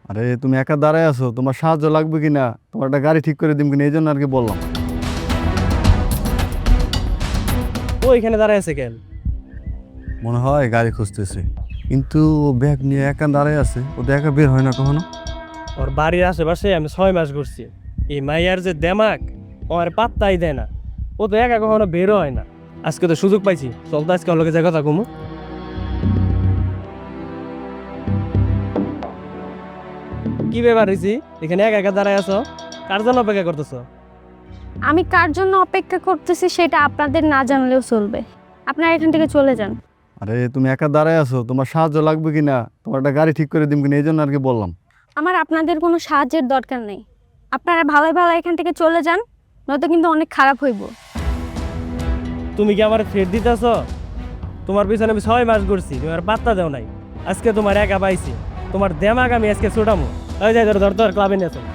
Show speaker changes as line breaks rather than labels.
আরে তুমি একা দাঁড়ায় আছো, তোমার সাহায্য লাগবে কিনা, তোমার একটা গাড়ি ঠিক করে দিম কিনা, এই জন্য আর কি বললাম।
ও এখানে দাঁড়ায় আছে কেন?
মনে হয় গাড়ি খুঁজতেছে, কিন্তু ও ব্যাগ নিয়ে একা দাঁড়ায় আছে, ও তো একা বের হয় না কখনো।
ওর বাড়ির আশেপাশে আমি 6 মাস ঘুরছি। এই মাইয়ার যে দেমাক, ও আর পাত্তাই দেয় না। ও তো একা কখনো বেরো হয় না। আজকে তো সুযোগ পাইছি, চল তো আজকে ওর লগে যে কথা কমু। কি ব্যাপার হইছি, এখানে একা একা দাঁড়ায় আছো? কার জন্য অপেক্ষা করতেছো?
আমি কার জন্য অপেক্ষা করতেছি সেটা আপনাদের না জানলেও চলবে। আপনারা এখান থেকে চলে যান।
আরে তুমি একা দাঁড়ায় আছো, তোমার সাহায্য লাগবে কিনা, তোমার একটা গাড়ি ঠিক করে দিম কিনা, এই জন্য আর কি বললাম।
আমার আপনাদের কোনো সাহায্যের দরকার নেই। আপনারা ভালো ভালো এখান থেকে চলে যান, নয়তো কিন্তু অনেক খারাপ হইব।
তুমি কি আমার ফের দিতেছ? তোমার পিছনে আমি 6 মাস ঘুরছি, তুমি আর পাত্তা দেও নাই। আজকে তোমার একা পাইছি, তোমার দেমাক আমি আজকে ছোটামো। ওই যাই ধর ধর ধর ক্লাবে নিয়ে চল।